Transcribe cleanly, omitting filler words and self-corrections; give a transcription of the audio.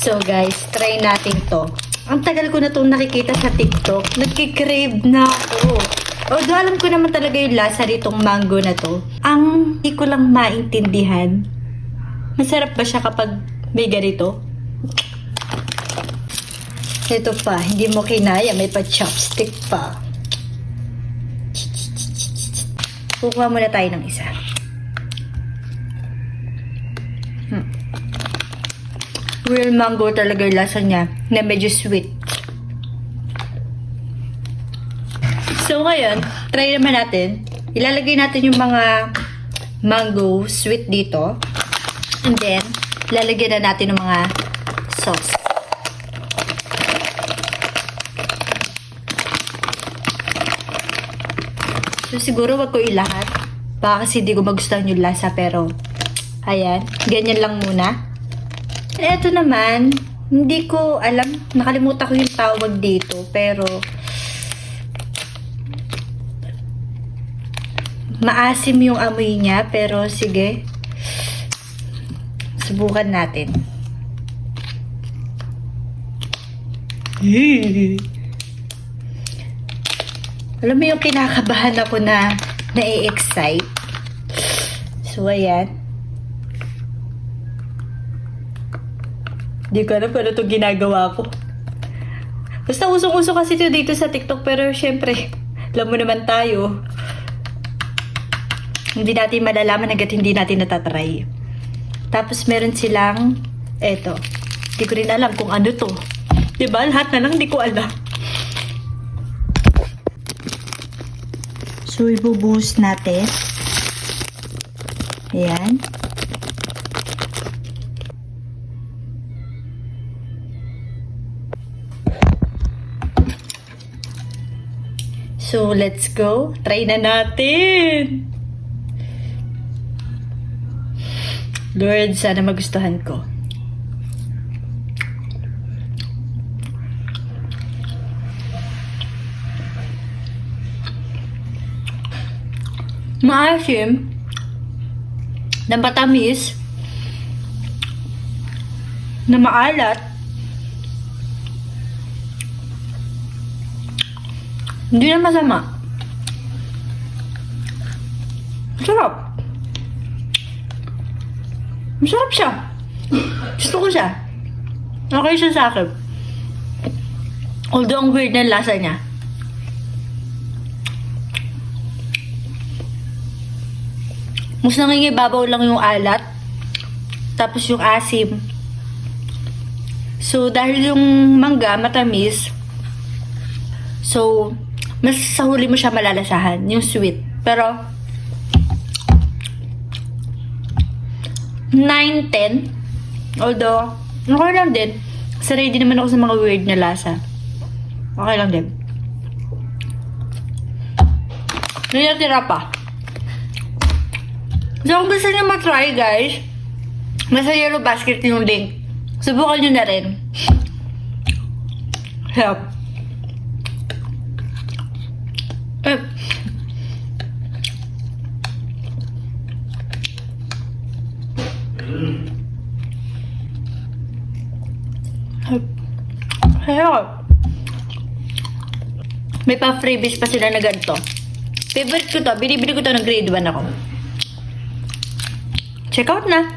So guys, try natin to. Ang tagal ko na itong nakikita sa TikTok. Nagkikrave na ako. Although alam ko naman talaga yung lasa nitong mango na to. Ang hindi ko lang maintindihan. Masarap ba siya kapag may ganito? Ito pa, hindi mo kinaya. May pa-chopstick pa. Kukuha muna tayo ng isa. Real mango talaga yung lasa niya na medyo sweet. So ngayon, try naman natin. Ilalagay natin yung mga mango sweet dito. And then, lalagyan na natin ng mga sauce. So siguro wag ko ilahat. Baka kasi di ko magustuhan yung lasa, pero ayan, ganyan lang muna. Eto naman, hindi ko alam, nakalimutan ko yung tawag dito, pero maasim yung amoy niya, pero sige, subukan natin. Alam mo yung kinakabahan ako na na-excite. So, ayan. Di ko alam kung ano itong ginagawa ko. Basta usong-uso kasi ito dito sa TikTok, pero syempre, alam mo naman tayo. Hindi natin malalaman hanggat hindi natin natatry. Tapos meron silang, eto. Di ko rin alam kung ano to. Diba? Lahat na lang di ko alam. So, ibubuhos natin. Ayan. So, let's go. Try na natin. Lord, sana magustuhan ko. Maasim na matamis na maalat, hindi na masama. Masarap. Masarap siya. Gusto ko siya. Okay siya sa akin. Although ang weird na lasa niya. Mas nangingibabaw lang yung alat. Tapos yung asim. So, dahil yung mangga matamis, so, mas sa huli mo siya malalasahan. Yung sweet. Pero, 9-10. Although, okay lang din. Sanay din naman ako sa mga weird na lasa. Okay lang din. Natira pa. So, kung gusto nyo matry, guys, nasa Yellow Basket yung link. Subukan nyo na rin. Help. Help. May pa-freebies pa sila na ganito. Favorite ko to. Binibili ko to ng grade 1 ako. Check out na.